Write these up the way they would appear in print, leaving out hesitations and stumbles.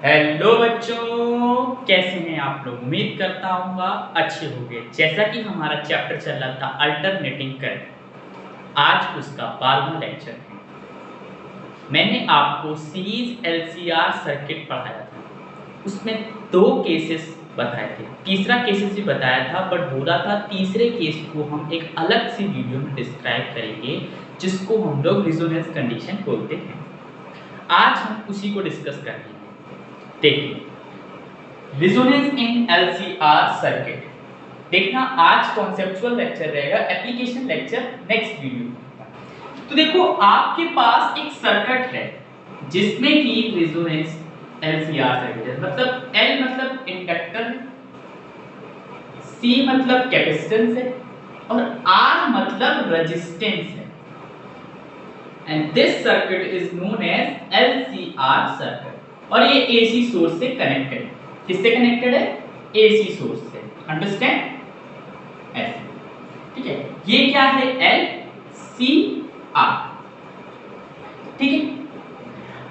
Hello बच्चों, कैसे हैं आप लोग। उम्मीद करता हूँ अच्छे होंगे। जैसा कि हमारा चैप्टर चल रहा था अल्टरनेटिंग करंट, आज उसका 12वां लेक्चर है। मैंने आपको सीरीज एलसीआर सर्किट पढ़ाया था, उसमें 2 केसेस बताए थे, तीसरा केसेस भी बताया था, बट बोला था तीसरे केस को हम एक अलग सी वीडियो में डिस्क्राइब करेंगे, जिसको हम लोग रिजोनेंस कंडीशन बोलते हैं। आज हम उसी को डिस्कस करेंगे। देखिए, रिजोनेंस इन एलसीआर सर्किट देखना, आज कॉन्सेप्चुअल लेक्चर रहेगा, एप्लीकेशन लेक्चर नेक्स्ट वीडियो। तो देखो, आपके पास एक सर्किट है जिसमें कि रिजोनेंस एलसीआर सर्किट है। मतलब एल मतलब इंडक्टर है, सी मतलब कैपेसिटेंस है, और आर मतलब रेजिस्टेंस है। And this circuit is known as LCR circuit. और ये एसी सोर्स से कनेक्टेड है। किससे कनेक्टेड है? एसी सोर्स से। अंडरस्टैंड? ऐसे, ठीक है। ये क्या है? एल सी आर, ठीक है।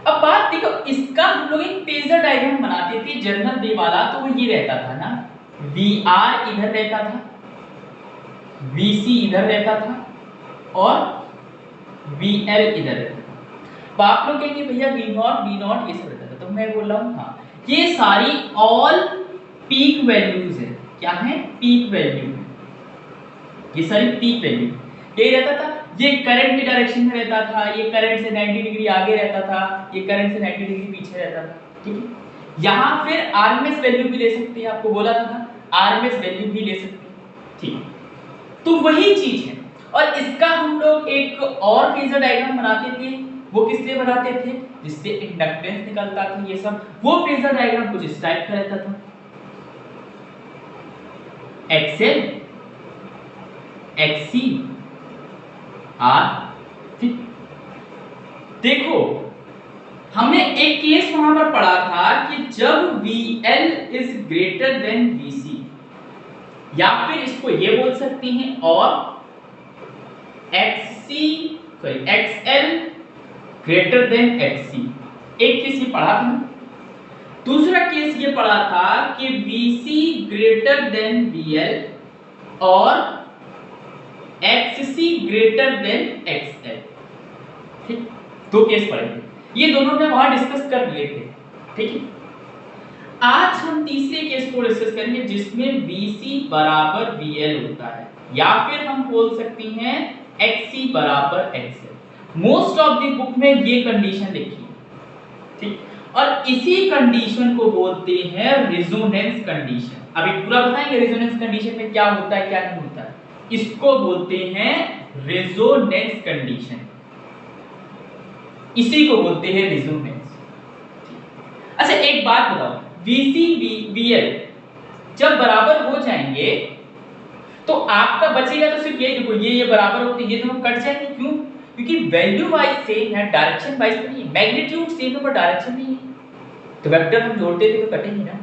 अब बात देखो, इसका हम लोग एक फेजर डायग्राम बनाते थे जनरल वे वाला, तो वो ये रहता था ना, वी आर इधर रहता था, वी सी इधर रहता था, और वी एल इधर रहता था। तो आप लोग कहेंगे भैया वी नॉट ये सब रहता था, तो मैं बोल रहा हूँ हाँ, ये सारी ऑल पीक वैल्यूज है। क्या है? पीक वैल्यू है। ये सारी पीक वैल्यू यही रहता था। ये करंट की डायरेक्शन में रहता था, ये करंट से 90 डिग्री आगे रहता था, ये करंट से 90 डिग्री पीछे रहता था, ठीक है। यहाँ फिर आरएमएस वैल्यू भी ले सकते हैं, आपको बोला था ना, आरएमएस वैल्यू भी ले सकते हैं, ठीक। तो वही चीज है। और इसका हम लोग एक और फेजर डायग्राम बनाते थे। वो किससे बनाते थे? जिससे इंडक्टेंस निकलता था, ये सब। वो फेजर डायग्राम कुछ इस टाइप का रहता था, एक्सएल एक्सी आर, ठीक। देखो, हमने एक केस वहां पर पढ़ा था कि जब VL is greater than VC, या फिर इसको ये बोल सकते हैं, और XL ग्रेटर देन XC। एक केस ये पढ़ा था। दूसरा केस ये पढ़ा था कि VC ग्रेटर देन VL और XC ग्रेटर देन XL, ठीक। 2 केस पढ़े थे, ये दोनों ने वहां डिस्कस कर लिए थे, ठीक है। आज हम तीसरे केस को डिस्कस करेंगे जिसमें VC बराबर VL होता है, या फिर हम बोल सकते हैं XC बराबर XL। Most of the book में ये कंडीशन लिखी है, ठीक। और इसी कंडीशन को बोलते हैं रिजोनेंस कंडीशन। अभी पूरा बताएंगे रिजोनेंस कंडीशन में क्या होता है क्या नहीं होता है। इसको बोलते हैं रिजोनेंस कंडीशन, इसी को बोलते हैं रिजोनेंस। अच्छा, एक बात बताओ, VC VL जब बराबर हो जाएंगे तो आपका बचेगा तो सिर्फ ये, देखो ये बराबर होते हैं, ये दोनों कट जाएंगे। क्यों? क्योंकि वैल्यू वाइज सेम है, डायरेक्शन वाइज तो नहीं है। मैग्नीट्यूड सेम है पर डायरेक्शन नहीं है, तो वेक्टर हम जोड़ते थे तो कटेंगे ना।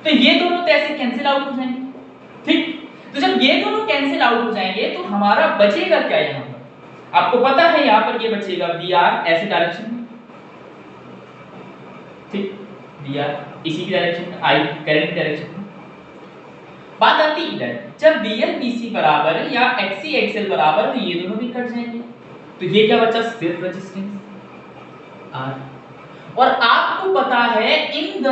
तो ये दोनों तो ऐसे कैंसिल आउट हो जाएंगे, ठीक। तो जब ये दोनों कैंसिल आउट हो जाएंगे तो हमारा बचेगा क्या यहाँ पर? आपको पता है यहाँ पर ये बचेगा VR ऐसे डायरेक्शन में, ठीक। VR इसी की डायरेक्शन में, I करंट की डायरेक्शन में। बात आती इधर, जब VL VC बराबर है या XC XL बराबर है, तो ये दोनों भी कट जाएंगे। तो ये क्या बचा? सिर्फ रेजिस्टेंस R। और आपको पता है इन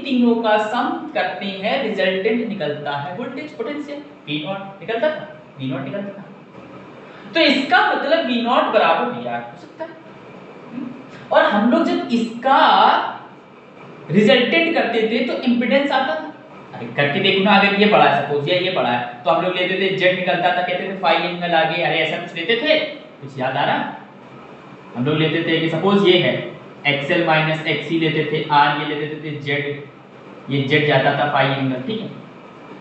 तीनों का सम करते हैं, रिजल्टेंट निकलता है वोल्टेज पोटेंशियल V0 निकलता था, V0 निकलता था। तो इसका मतलब V0 बराबर VR हो सकता है। और हम लोग जब इसका रिजल्टेंट करते थे तो इंपेडेंस आता था। अरे करके देखो ना, अगर ये पढ़ा है, सपोज ये पढ़ा है, तो हम लोग लेते थे Z निकलता था, कहते थे फाई एंगल आगे, अरे ऐसा कुछ लेते थे, कुछ याद आ रहा? हम लोग लेते थे कि सपोज ये है XL माइनस XC लेते थे, R ये लेते थे Z, ये Z जाता था फाई एंगल, ठीक है।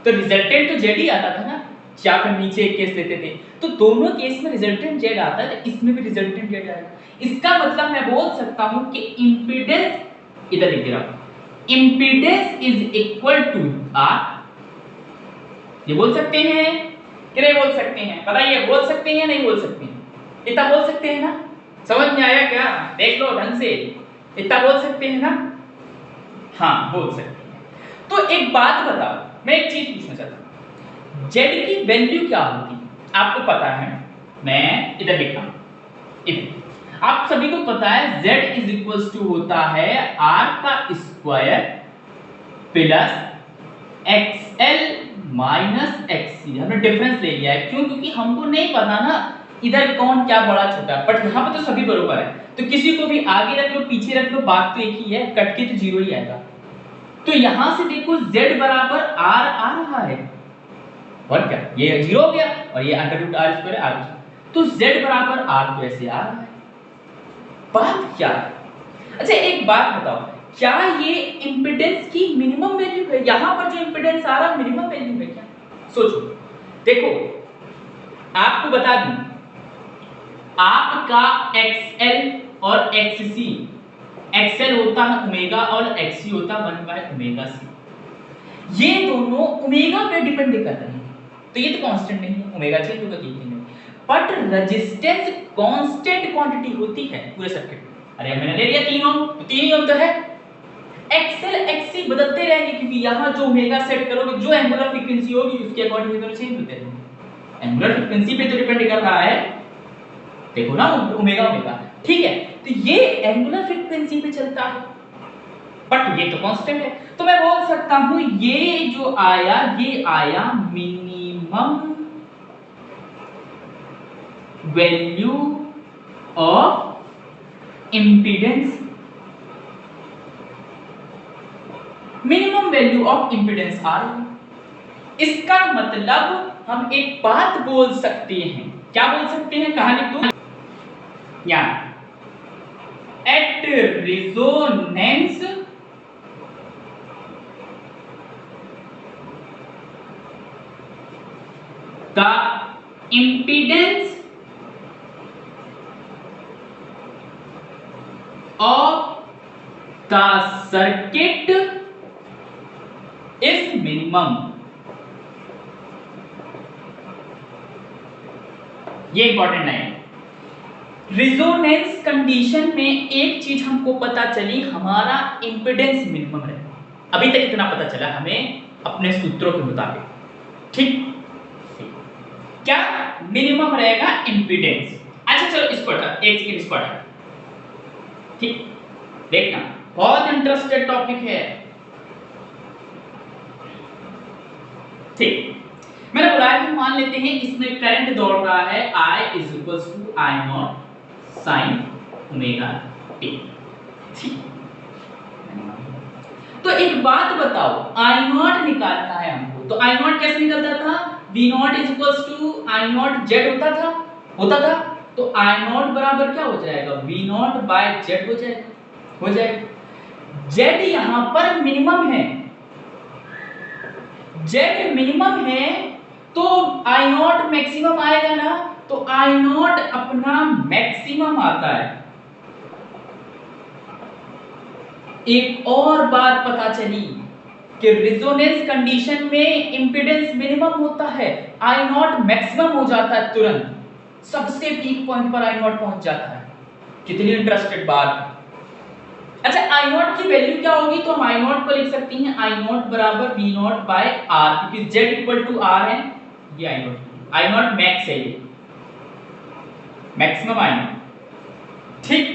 तो रिजल्टेंट तो Z ही आता था ना, या फिर नीचे एक केस लेते थे, तो दोनों केस में रिजल्टेंट Z आता है, तो इसमें भी रिजल्टेंट Z आएगा। इसका मतलब मैं बोल सकता हूं कि इंपीडेंस, इधर लिख दे रहा हूं, impedance is equal to R। ये बोल सकते हैं कि नहीं बोल सकते हैं? बताइए, बोल सकते हैं नहीं बोल सकते हैं? इतना बोल सकते हैं ना? समझ में आया क्या? देख लो ढंग से, इतना बोल सकते हैं ना? हाँ बोल सकती हैं। तो एक बात बताओ, मैं एक चीज पूछना चाहता हूँ, जेड की वैल्यू क्या होती है आपको पता है? मैं इधर लिख रहा हूँ, इधर आप सभी को पता है z इज इक्वल टू होता है r का square plus xl minus xc। हमने डिफरेंस ले लिया है, क्यों? क्योंकि हमको नहीं पता ना इधर कौन क्या बड़ा छोटा है, बट यहाँ पे तो सभी बराबर है, तो किसी को भी आगे रख लो पीछे रख लो, बात तो एक ही है, कट के तो जीरो ही आएगा। तो यहां से देखो z बराबर r आ रहा है, और क्या ये जीरो हो गया, और ये under root R square R, तो z बराबर r तो ऐसे आ रहा है। बात क्या है? अच्छा एक बात बताओ, क्या ये इंपेडेंस की मिनिमम वैल्यू है? यहां पर जो इंपेडेंस आ रहा मिनिमम वैल्यू है क्या? सोचो, देखो आपको बता दूं, आपका XL और XC, XL होता है ओमेगा और XC होता है 1 बाय ओमेगा C। ये दोनों ओमेगा पे डिपेंड कर रहे हैं, तो ये तो कांस्टेंट नहीं है, ओमेगा चेंज होगा कि नहीं, बट रेजिस्टेंस कांस्टेंट क्वांटिटी होती है पूरे सर्किट में। अरे मैंने ले लिया 3 ओम, तो 3 ओम तो है। XL XC बदलते रहेंगे, क्योंकि यहां जो ओमेगा सेट करोगे, जो एंगुलर फ्रीक्वेंसी होगी उसके अकॉर्डिंग दोनों चेंज होते रहेंगे। एंगुलर फ्रीक्वेंसी पे तो डिपेंड कर रहा है, देखो ना ओमेगा ओमेगा, ठीक है? तो ये एंगुलर फ्रीक्वेंसी पे चलता है, बट ये तो कांस्टेंट है, तो मैं बोल सकता हूं ये जो आया ये आया minimum value of impedance, minimum value of impedance आ रही। इसका मतलब हम एक बात बोल सकते हैं, क्या बोल सकते हैं? कहां लिख दूं? यहां at resonance the impedance of the circuit is minimum। ये इंपॉर्टेंट है। रिजोनेंस कंडीशन में एक चीज हमको पता चली, हमारा इंपेडेंस मिनिमम है। अभी तक इतना पता चला हमें अपने सूत्रों के मुताबिक, ठीक? क्या मिनिमम रहेगा इंपीडेंस? अच्छा चलो इसको हटा, एक सेकंड इसको हटा, ठीक? देखना बहुत इंटरेस्टेड टॉपिक है, ठीक? मैंने बोला कि मान लेते हैं इसमें करंट दौड़ रहा है I is equal to I naught sine omega T, ठीक? तो एक बात बताओ, I नॉट निकालना है हमको, तो I नॉट कैसे निकलता था? V naught is equal to I naught Z होता था, तो I नॉट बराबर क्या हो जाएगा? V नॉट बाय Z हो जाएगा। Z यहां पर मिनिमम है, Z मिनिमम है, तो I नॉट मैक्सिमम आएगा ना, तो I नॉट अपना मैक्सिमम आता है। एक और बात पता चली कि रेजोनेंस कंडीशन में इंपेडेंस मिनिमम होता है, I नॉट मैक्सिमम हो जाता है तुरंत, सबसे पीक पॉइंट पर I नॉट पहुंच जाता है। कितनी इंटरेस्टेड बात। अच्छा I नॉट की वैल्यू क्या होगी? तो हम I नॉट को लिख सकते हैं I नॉट बराबर V नॉट बाय R, क्योंकि Z इक्वल टू R है, ये I नॉट मैक्स है, ये मैक्सिमम I नॉट, ठीक?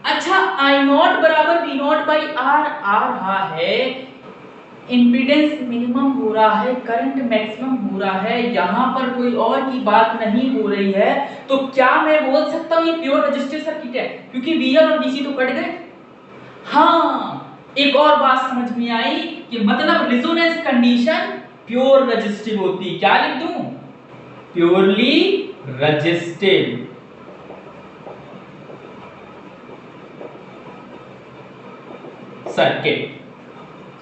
अच्छा I नॉट बराबर V नॉट बाई R आ रहा है, इंपीडेंस मिनिमम हो रहा है, करंट मैक्सिमम हो रहा है, यहां पर कोई और की बात नहीं हो रही है, तो क्या मैं बोल सकता हूं ये प्योर रेजिस्टिव सर्किट है? क्योंकि VL और VC तो कट गए। हाँ, एक और बात समझ में आई कि मतलब रेजोनेंस कंडीशन प्योर रेजिस्टिव होती। क्या लिख दूं? Purely resistive circuit,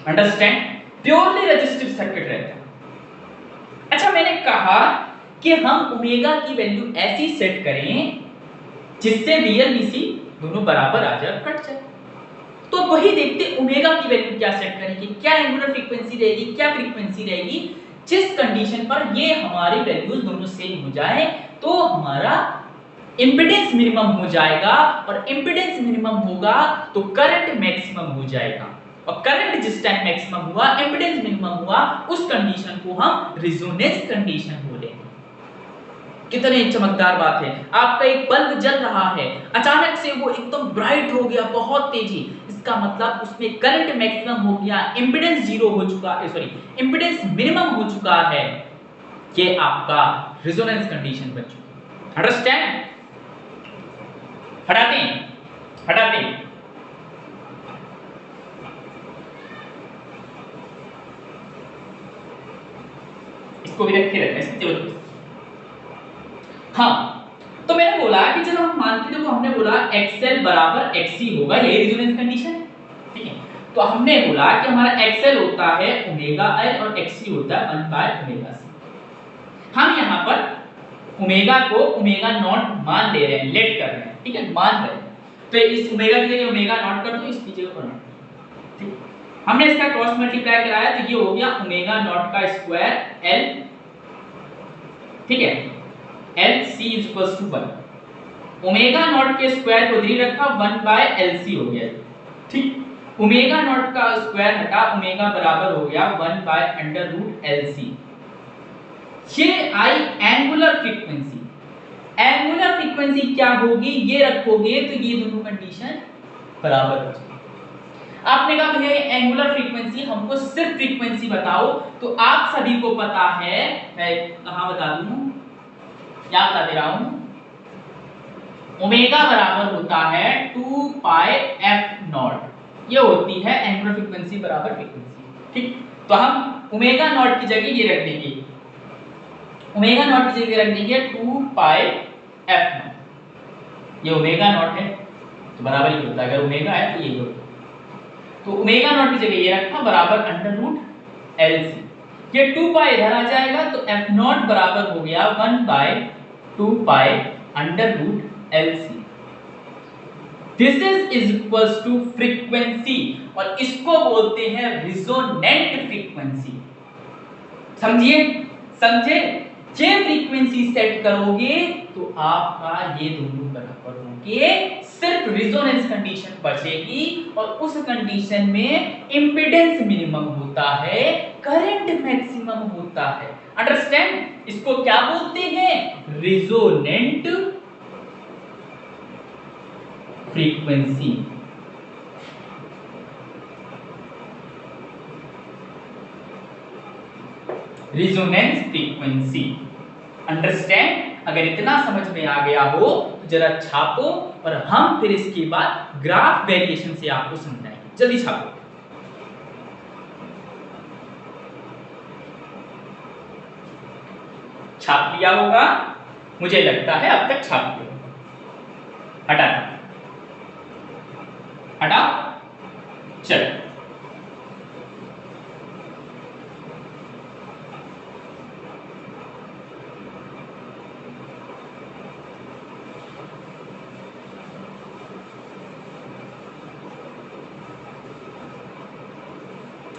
understand? Purely resistive circuit रहता है। अच्छा मैंने कहा कि हम ओमेगा की वैल्यू ऐसी सेट करें जिससे VL VC दोनों बराबर आ जाए, कट जाए। तो वही देखते ओमेगा की वैल्यू क्या सेट करेंगे, क्या एंगुलर फ्रीक्वेंसी रहेगी, क्या फ्रीक्वेंसी रहेगी, जिस कंडीशन पर ये हमारी वैल्यूज दोनों सेम हो जाए तो हमारा इंपेडेंस मिनिमम हो जाएगा, और इंपेडेंस मिनिमम होगा तो करंट मैक्सिमम हो जाएगा। और करंट जिस टाइम मैक्सिमम हुआ, इंपेडेंस मिनिमम हुआ, उस कंडीशन को हम रेजोनेंस कंडीशन बोलेंगे। कितनी चमकदार बात है। आपका एक बल्ब जल रहा है, अचानक से वो एकदम ब्राइट हो गया बहुत तेजी, इसका मतलब उसमें करंट मैक्सिमम हो गया, इंपेडेंस जीरो हो चुका है, सॉरी इंपेडेंस मिनिमम हो चुका है, ये आपका रेजोनेंस कंडीशन बन चुकी है। अंडरस्टैंड? हटाते हैं, हटाते हैं। इसको भी रखे रहते हैं, इसकी जरूरत नहीं। हाँ, तो मैंने बोला कि चलो हम मानते हैं, देखो हमने बोला XL बराबर XC होगा, यही रेजोनेंस कंडीशन है, ठीक है। तो हमने बोला कि हमारा XL होता है ओमेगा L और XC होता है 1 बाय ओमेगा C। हम यहाँ पर ओमेगा को ओमेगा नॉट मान ले रहे हैं, लेट कर रहे हैं, ठीक है, मान रहे हैं। तो इस ओमेगा की जगह ओमेगा नॉट कर दो, इसकी जगह नॉट, ठीक। हमने इसका क्रॉस मल्टीप्लाई कराया तो ये हो गया ओमेगा नॉट का स्क्वायर L, ठीक है, LC is equal to 1। Omega naught के स्क्वायर को 3 रखा, 1 बाय LC हो गया, ठीक। ओमेगा नॉट का स्क्वायर हटा, ओमेगा बराबर हो गया 1 बाय अंडर रूट LC। ये आई एंगुलर फ्रीक्वेंसी। एंगुलर फ्रीक्वेंसी क्या होगी, ये रखोगे तो ये दोनों कंडीशन बराबर हो जाएगी। आपने कहा भैया एंगुलर फ्रीक्वेंसी, हमको सिर्फ फ्रीक्वेंसी बताओ, तो आप सभी को पता है, मैं कहां बता दूं, क्या बता दे रहा हूं, ओमेगा बराबर होता है 2 पाई एफ नॉट, ये होती है एंगुलर फ्रीक्वेंसी बराबर फ्रीक्वेंसी, ठीक। तो हम ओमेगा नॉट की जगह ये रख देंगे, ओमेगा नॉट की जगह रख देंगे 2 पाई एफ नॉट, ये ओमेगा नॉट है तो बराबर ही होता है, अगर ओमेगा है तो ये होता है। तो ओमेगा नॉट की जगह ये रखा बराबर अंडर रूट LC, ये 2 पाई इधर आ जाएगा तो एफ नॉट बराबर हो गया 1 by 2 pi under root LC। This is equals to frequency, और इसको बोलते हैं रिजोनेंट फ्रीक्वेंसी। समझिए, समझे? ये फ्रीक्वेंसी सेट करोगे तो आपका ये दोनों बराबर होंगे, सिर्फ रेजोनेंस कंडीशन बचेगी, और उस कंडीशन में इंपेडेंस मिनिमम होता है, करंट मैक्सिमम होता है। अंडरस्टैंड? इसको क्या बोलते हैं? Resonant frequency. Resonance frequency. Understand? अगर इतना समझ में आ गया हो तो जरा छापो, और हम फिर इसके बाद ग्राफ वेरिएशन से आपको समझाएंगे। जल्दी छापो। छाप लिया होगा, मुझे लगता है अब तक छाप लिया होगा। हटा हटा, चलो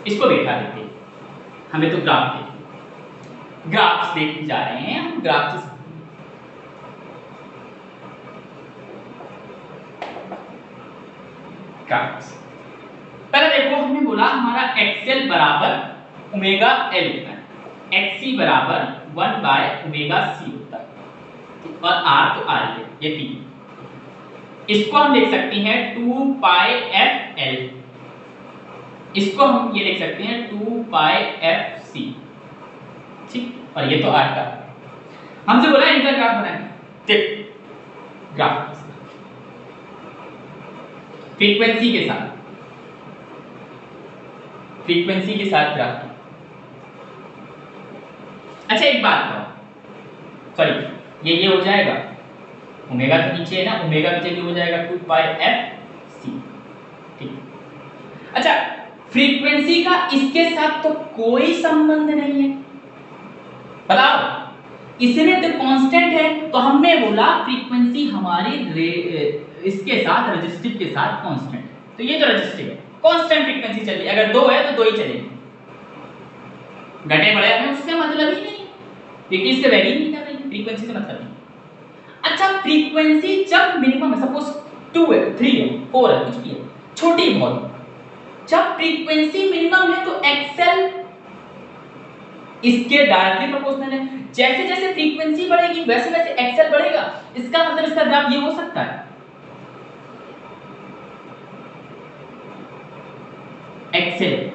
इसको बैठा देते हैं, हमें तो ग्राफ देखिए, ग्राफ्स देखते जा रहे हैं हम, ग्राफ से ग्राफ्स। पहले देखो, हमने बोला हमारा XL बराबर ओमेगा L होता है, XC बराबर 1 बाय ओमेगा C होता है, और R तो R है, ये तीन। इसको हम लिख सकते हैं 2 पाई FL, इसको हम ये लिख सकते हैं 2 पाई FC, ठीक। और ये तो R का, हमसे बोला इनका ग्राफ बनाएंगे। ठीक, ग्राफ फ्रीक्वेंसी के साथ, फ्रीक्वेंसी के साथ ग्राफ। अच्छा एक बात बताओ, सॉरी ये हो जाएगा, ओमेगा तो नीचे है ना, ओमेगा की जगह हो जाएगा 2 पाई FC, ठीक। अच्छा, फ्रीक्वेंसी का इसके साथ तो कोई संबंध नहीं है, बताओ, इसमें तो कांस्टेंट है। तो हमने बोला फ्रीक्वेंसी हमारी इसके साथ, रेजिस्टिव के साथ कांस्टेंट, तो ये जो रेजिस्टिव है कांस्टेंट फ्रीक्वेंसी चल रही है, अगर 2 है तो 2 ही चलेगी, घटे बढ़े हमें उससे मतलब ही नहीं, क्योंकि इससे वैरी नहीं कर रही, फ्रीक्वेंसी से मतलब नहीं। अच्छा, फ्रीक्वेंसी जब मिनिमम है, सपोज 2 है, 3 है, 4 है, कुछ भी है, छोटी बहुत, जब फ्रीक्वेंसी मिनिमम है तो एक्सएल इसके डायरेक्टली प्रोपोर्शनल है। जैसे जैसे फ्रीक्वेंसी बढ़ेगी वैसे वैसे एक्सएल बढ़ेगा। इसका मतलब इसका ग्राफ ये हो सकता है, एक्सएल।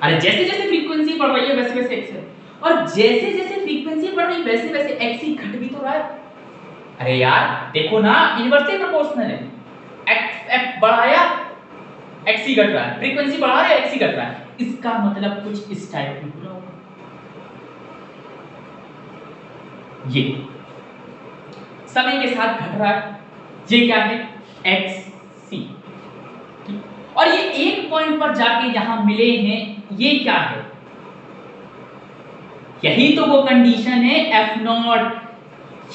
अरे जैसे जैसे फ्रीक्वेंसी बढ़ रही है वैसे वैसे एक्सएल, और जैसे जैसे फ्रीक्वेंसी बढ़ रही है वैसे वैसे एक्सी घट भी तो रहा है। अरे यार देखो ना, इनवर्सली प्रोपोर्शनल है। एक्स एफ बढ़ाया एक्सी घट रहा है, फ्रीक्वेंसी बढ़ा रहा है एक्सी घट रहा है। इसका मतलब कुछ इस टाइप में पूरा होगा। ये समय के साथ घट रहा है, ये क्या है, एक्सी। और ये एक पॉइंट पर जाके यहां मिले हैं, ये क्या है, यही तो वो कंडीशन है एफ नॉट,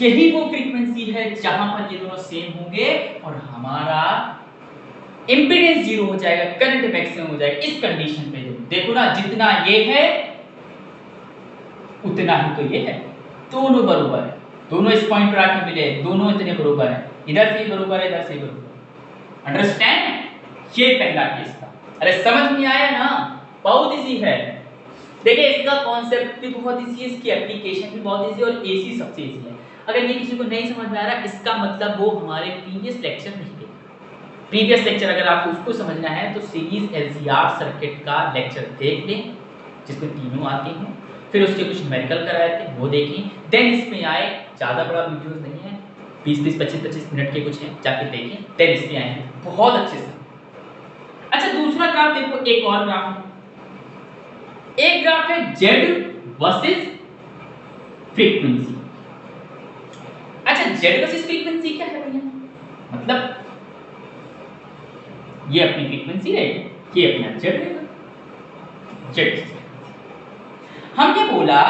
यही वो फ्रीक्वेंसी है जहां पर ये दोनों सेम होंगे और हमारा इंपीडेंस जीरो हो जाएगा, करंट मैक्सिमम हो जाएगा। इस कंडीशन पे देखो ना, जितना ये है उतना ही तो ये है, दोनों बराबर है, दोनों इस पॉइंट पर आके मिले, दोनों इतने बराबर है, इधर से बराबर है, इधर से बराबर। अंडरस्टैंड? ये पहला केस था। अरे समझ में आया ना, बहुत इजी है। देखिए इसका कॉन्सेप्ट भी बहुत इजी है, इसकी एप्लीकेशन भी बहुत इजी है और एसी सबसे इजी है। अगर ये किसी को नहीं समझ में आ रहा, इसका मतलब वो हमारे प्रीवियस लेक्चर नहीं देखे। प्रीवियस लेक्चर अगर आपको उसको समझना है तो सीरीज एलसीआर सर्किट का लेक्चर देख लें, जिसमें तीनों आते हैं, फिर उसके कुछ न्यूमेरिकल कराए थे वो देखें, देन इसमें आए। ज़्यादा बड़ा वीडियोस नहीं है, 20-20, 25-25 मिनट के कुछ हैं, जाके देखें, देन इसमें आए हैं बहुत अच्छे से। अच्छा दूसरा ग्राफ देखो, एक और ग्राफ है, एक ग्राफ है जेड वर्सेस फ्रीक्वेंसी। अच्छा जेड वर्सेस फ्रीक्वेंसी क्या है भैया, मतलब ये अपनी फ्रीक्वेंसी रहेगी, ये अपना जेड रहेगा, जेड। हमने बोला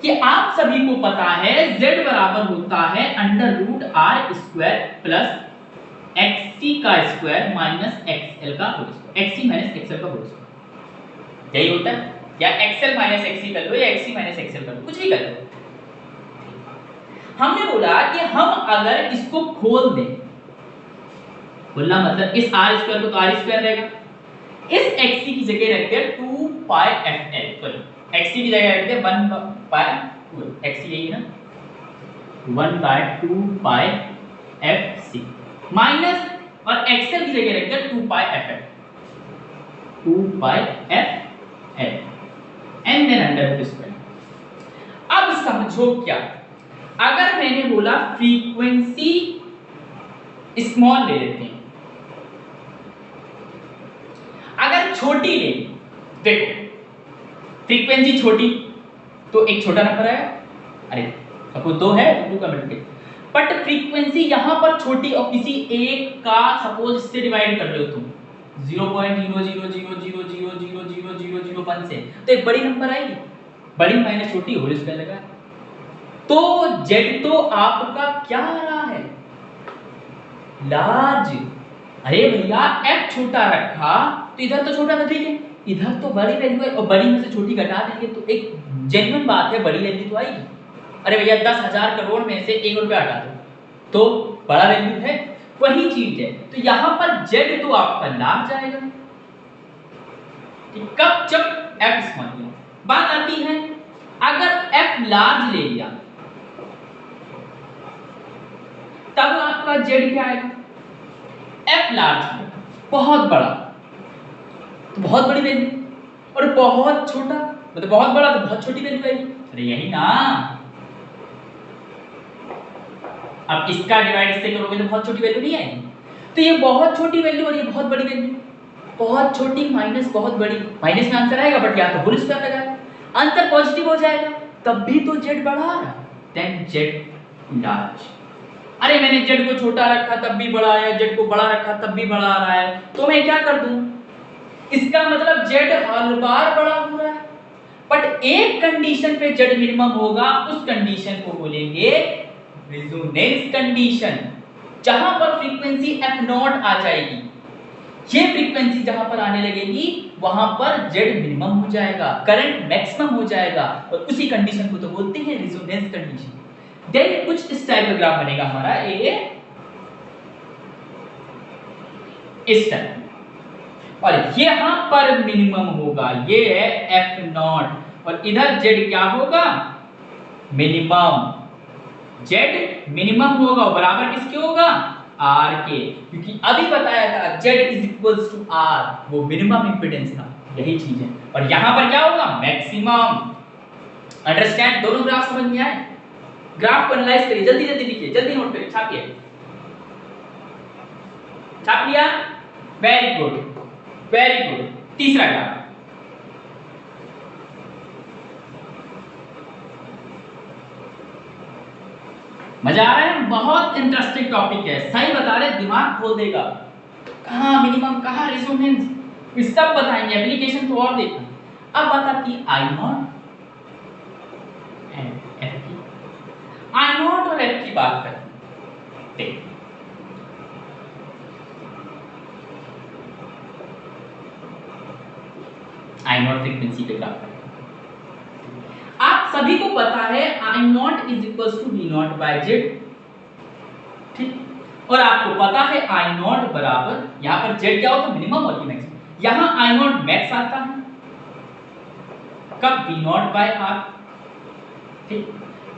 कि आप सभी को पता है z बराबर होता है √r² प्लस xc का स्क्वायर माइनस xl का whole square, xc minus xl का होल स्क्वायर, यही होता है। या xl माइनस xc कर लो या xc माइनस xl कर लो, कुछ भी कर लो। हमने बोला कि हम अगर इसको खोल दें, बोलना मतलब इस r² को तो r² रहेगा, इस xc की जगह रख दे 2πfl, xc की जगह रख दे 1/2, xc यही है ना, 1/2πfc माइनस, और xl की जगह रख दे 2πfl, 2πfl and then under square. अब समझो क्या, अगर मैंने बोला फ्रीक्वेंसी स्मॉल ले लेते हैं, अगर छोटी ले, देखो फ्रीक्वेंसी छोटी तो एक छोटा नंबर है, अरे सपोज 2 है, 2 का मल्टीप्लाई, बट फ्रीक्वेंसी यहां पर छोटी और किसी एक का सपोज इससे डिवाइड कर लो तुम 0.000000001 से, तो एक बड़ी नंबर आएगी, बड़ी माइनस छोटी होल स्क्वायर लगा, तो z तो आपका क्या आ रहा है, लार्ज। अरे भैया f छोटा रखा तो इधर तो छोटा था, ठीक है, इधर तो बड़ी वैल्यू है और बड़ी में से छोटी घटा देंगे तो एक जेन्युइन बात है, बड़ी वैल्यू तो आएगी। अरे भैया 10,000 करोड़ में से 1 रुपया हटा दो तो बड़ा वैल्यू है, वही चीज है। तो यहां पर z तो आपका लार्ज आएगा, कब, जब f स्मॉल। बात आती है अगर f लार्ज ले लिया तब आपका z क्या आएगा, f लार्ज बहुत बड़ा तो बहुत बड़ी वैल्यू, और बहुत छोटा मतलब बहुत बड़ा तो बहुत छोटी वैल्यू आएगी। अरे यही ना, अब इसका डिवाइड इससे करोगे तो बहुत छोटी वैल्यू नहीं आएगी, तो ये बहुत छोटी वैल्यू और ये बहुत बड़ी वैल्यू, बहुत छोटी माइनस बहुत बड़ी, माइनस में आंसर आएगा बट या तो होल स्क्वायर लगा, आंसर पॉजिटिव हो जाएगा, तब भी तो z बड़ा आ रहा, देन z लार्ज। अरे मैंने z को छोटा रखा तब भी बड़ा आया, z को बड़ा रखा तब भी बड़ा आ रहा है, तो मैं क्या कर दूं, इसका मतलब z हर बार बड़ा हो रहा है, बट एक कंडीशन पे z मिनिमम होगा, उस कंडीशन को बोलेंगे रेजोनेंस कंडीशन, जहां पर फ्रीक्वेंसी f नॉट आ जाएगी, ये फ्रीक्वेंसी जहां पर आने लगेगी वहां पर z मिनिमम हो जाएगा, करंट मैक्सिमम हो जाएगा, और उसी कंडीशन को तो बोलते हैं रेजोनेंस कंडीशन। देन कुछ इस टाइप का ग्राफ बनेगा हमारा, इस टाइप। और यहां पर मिनिमम होगा, ये है एफ नॉट, और इधर जेड क्या होगा, मिनिमम। जेड मिनिमम होगा बराबर किसके होगा, आर के, क्योंकि अभी बताया था Z is equals to R, वो मिनिमम इंपेडेंस था, यही चीज है। और यहां पर क्या होगा, मैक्सिमम। अंडरस्टैंड, दोनों ग्राफ समझ में आए? ग्राफ को एनालाइज करिए, जल्दी जल्दी लिखिए, जल्दी नोट करिए, छापिए, छाप लिया, वेरी गुड वेरी गुड। तीसरा ग्राफ, मजा आ रहा है? बहुत इंटरेस्टिंग टॉपिक है, सही बता रहे, दिमाग खोल देगा। कहां मिनिमम, कहां रेजोनेंस, ये सब बताएंगे, एप्लीकेशन तो और देखना। अब बात आती है आई नॉट एंड एफ की। आई नॉट और एफ की बात करते हैं। आई नॉट फ्रीक्वेंसी पे ग्राफ, आप सभी को पता है I naught is equal to V naught by Z, ठीक, और आपको पता है आई नॉट बराबर, यहां पर जेड क्या होता है, मिनिमम और मैक्सिमम। यहां आई नॉट मैक्स आता है कब, वी नॉट बाय आर, ठीक,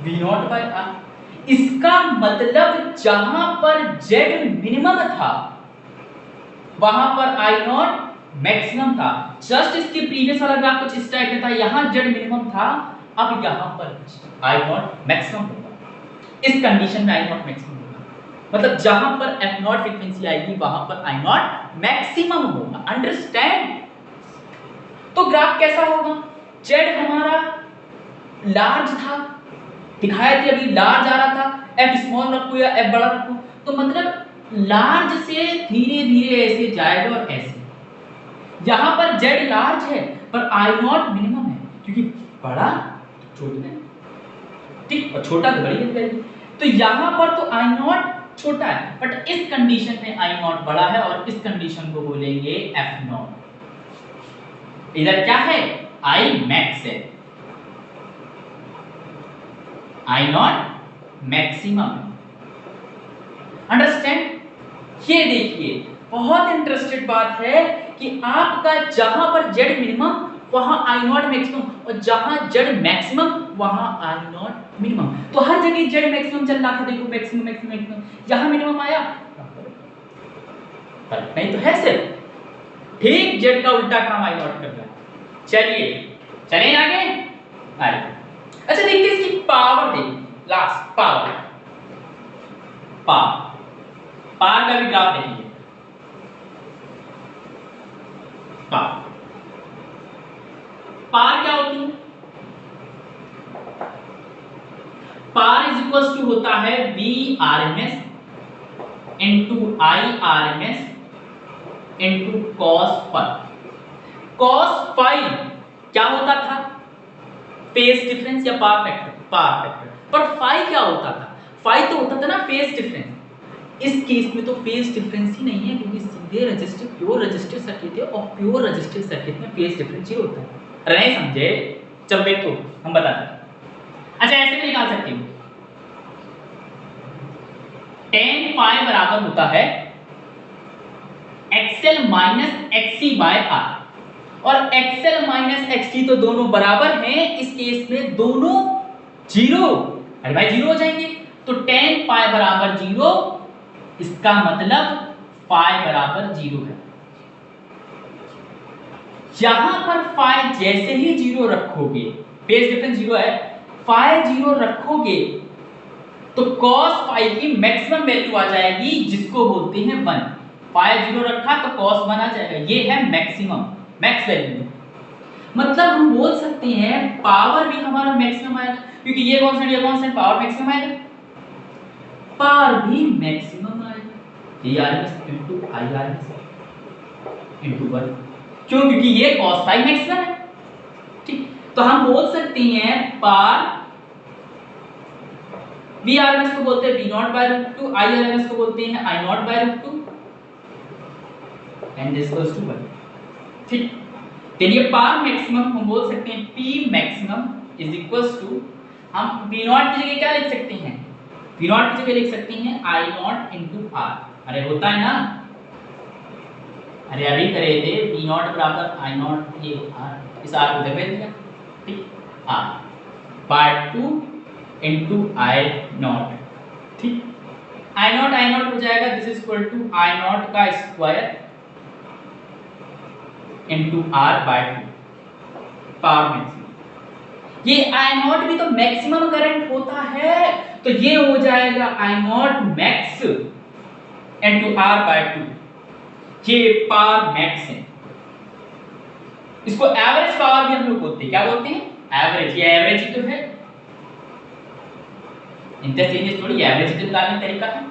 वी नॉट बाय आर। इसका मतलब जहां पर जेड मिनिमम था वहां पर आई नॉट मैक्सिमम था। जस्ट इसके प्रीवियस वाला ग्राफ कुछ इस टाइप में था, यहां जेड मिनिमम था, अब यहां पर आई नॉट मैक्सिमम होगा। इस कंडीशन में आई नॉट मैक्सिमम होगा, मतलब जहां पर एफ नॉट फ्रीक्वेंसी आएगी वहां पर आई नॉट मैक्सिमम होगा। अंडरस्टैंड? तो ग्राफ कैसा होगा, जेड हमारा लार्ज था, दिखाया थी अभी, लार्ज आ रहा था, एफ स्मॉल रखो या एफ बड़ा रखो, तो मतलब लार्ज से धीरे धीरे ऐसे जाएगा और ऐसे। यहां पर जेड लार्ज है पर आई नॉट मिनिमम है, क्योंकि बड़ा छोटा है, ठीक, और छोटा तो बड़ी है, तो यहां पर तो आई नॉट छोटा है, बट इस कंडीशन में आई नॉट बड़ा है और इस कंडीशन को बोलेंगे एफ नॉट। इधर क्या है, आई मैक्स है, आई नॉट मैक्सिमम। अंडरस्टैंड? ये देखिए बहुत इंटरेस्टेड बात है कि आपका जहां पर जेड मिनिमम वहां आई नॉट मैक्सिमम, और जहां जेड मैक्सिमम वहां आई नॉट मिनिमम। तो हर जगह जेड मैक्सिमम चल रहा था, देखो मैक्सिमम मैक्सिमम मैक्सिमम, यहां मिनिमम आया, नहीं तो है सिर्फ, ठीक जेड का उल्टा काम आई नॉट कर रहा है। चलिए चलें आगे, आइए। अच्छा देखते हैं इसकी पावर, देखिए लास्ट पावर, पावर का भी ग्राफ देखिए। पावर क्या होती है, पावर इज इक्वल टू होता है V R M S into I R M S into cos phi. Cos phi क्या होता था, फेज डिफरेंस या पावर फैक्टर, पर फाई क्या होता था, फाई तो होता था ना फेज डिफरेंस। इस केस में तो फेज डिफरेंस ही नहीं है, क्योंकि सीधे रजिस्टिव प्योर रजिस्टिव सर्किट है, और प्योर रजिस्टिव सर्किट में फेज डिफरेंस ही होता है। नहीं समझे, चल देखो हम बताते हैं। अच्छा ऐसे भी निकाल सकते हो, tan फाई बराबर होता है XL minus XC by R, और एक्सएल माइनस एक्सटी तो दोनों बराबर हैं, इस केस में दोनों जीरो, अरे भाई जीरो हो जाएंगे, तो tan फाई बराबर जीरो, इसका मतलब फाई बराबर जीरो है। यहां पर फाई जैसे ही जीरो रखोगे, फेज डिफरेंस जीरो है, फाई जीरो रखोगे तो cos फाई की मैक्सिमम वैल्यू आ जाएगी, जिसको बोलते हैं 1। फाई जीरो रखा तो cos 1 आ जाएगा, ये है मैक्सिमम, मैक्स वैल्यू। मतलब हम बोल सकते हैं पावर भी हमारा मैक्सिमम आएगा, क्योंकि ये कांस्टेंट पावर मैक्सिमम आएगा, पावर भी मैक्सिमम आएगा, ये आरएमएस इनटू आईआरएमएस इनटू 1, क्यों, क्योंकि ये cos फाई मैक्सिमम है, ठीक। तो हम बोल सकते हैं पावर वी आरएमएस को बोलते हैं V naught by root 2, I RMS को बोलते हैं I naught by root 2, and this equals to 1, ठीक। चलिए पावर मैक्सिमम हम बोल सकते हैं P maximum is equals to, हम वी नॉट की जगह क्या लिख सकते हैं, वी नॉट की जगह लिख सकते हैं आई नॉट इनटू आर, अरे होता है ना, अरे अभी करे थे पी नॉट बराबर आई नॉट ये इस आर को दबे दिया, ठीक, हाँ बाय 2 इंटू आई नॉट, ठीक, आई नॉट हो जाएगा this is equal to I naught का square into R by 2 power maximum. ये आई नॉट भी तो मैक्सिमम करंट होता है, तो ये हो जाएगा I naught max into R by 2, ये पावर मैक्स है। इसको एवरेज पावर भी हम लोग बोलते हैं, क्या बोलते हैं? एवरेज। ये एवरेज ही तो है, इंटरचेंजेस थोड़ी, एवरेज के निकालने का तरीका है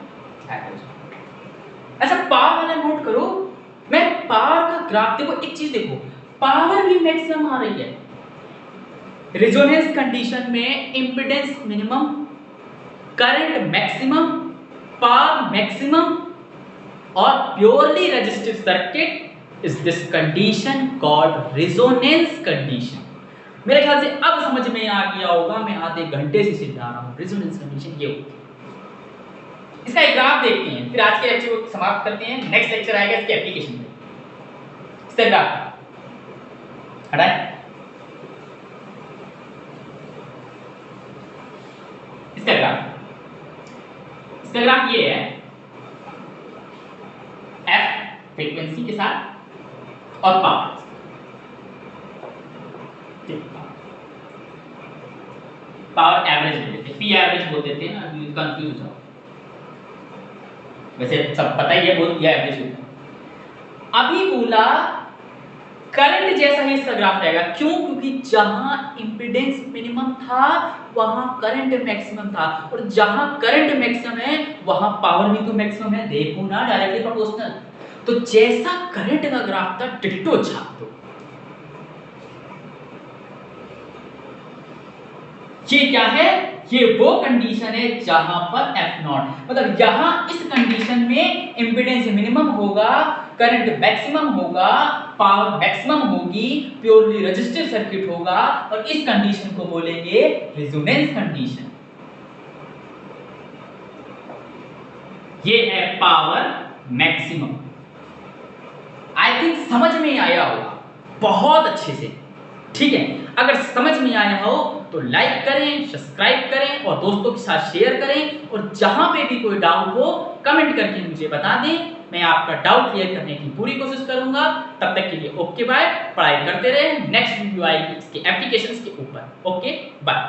एवरेज। अच्छा पावर वाला नोट करो, मैं पावर का ग्राफ देखो, एक चीज देखो, पावर भी मैक्सिमम आ रही है। रेजोनेंस कंडीशन में impedance minimum, current maximum, power maximum और purely resistive circuit is this condition called resonance condition. मेरे ख्याल से अब समझ में आ गया होगा, मैं आधे घंटे से समझा रहा हूं रेजोनेंस कंडीशन ये होती है। इसका एक ग्राफ देखते हैं, फिर आज के लेक्चर को समाप्त करते हैं। नेक्स्ट लेक्चर आएगा इसके एप्लीकेशन पे। इसका ग्राफ हटाएं, इसका ग्राफ ये है एफ फ्रीक्वेंसी के साथ और पावर, पावर एवरेज बोल देते हैं, पी एवरेज बोल देते हैं ना, कंफ्यूज हो जाओ, वैसे सब पता ही है, बोल दिया एवरेज होता है। अभी बोला करंट जैसा ही इसका ग्राफ रहेगा, क्यों? क्योंकि जहां इंपेडेंस मिनिमम था वहां करंट मैक्सिमम था, और जहां करंट मैक्सिमम है वहां पावर भी तो मैक्सिमम है, देखो ना डायरेक्टली प्रोपोर्शनल। तो जैसा करंट का ग्राफ था डिट्टो छाप दो। ये क्या है? ये वो कंडीशन है जहां पर एफ नॉट, मतलब यहां इस कंडीशन में इंपेडेंस मिनिमम होगा, करंट मैक्सिमम होगा, पावर मैक्सिमम होगी, प्योरली रेजिस्टिव सर्किट होगा, और इस कंडीशन को बोलेंगे रेजोनेंस कंडीशन। ये है पावर मैक्सिमम। आई थिंक समझ में आया होगा बहुत अच्छे से, ठीक है? अगर समझ में आया हो तो लाइक करें, सब्सक्राइब करें और दोस्तों के साथ शेयर करें, और जहां पे भी कोई डाउट हो कमेंट करके मुझे बता दें, मैं आपका डाउट क्लियर करने की पूरी कोशिश करूंगा। तब तक के लिए ओके बाय, पढ़ाई करते रहें। नेक्स्ट वीडियो आएगी इसके एप्लीकेशंस के ऊपर। Okay bye.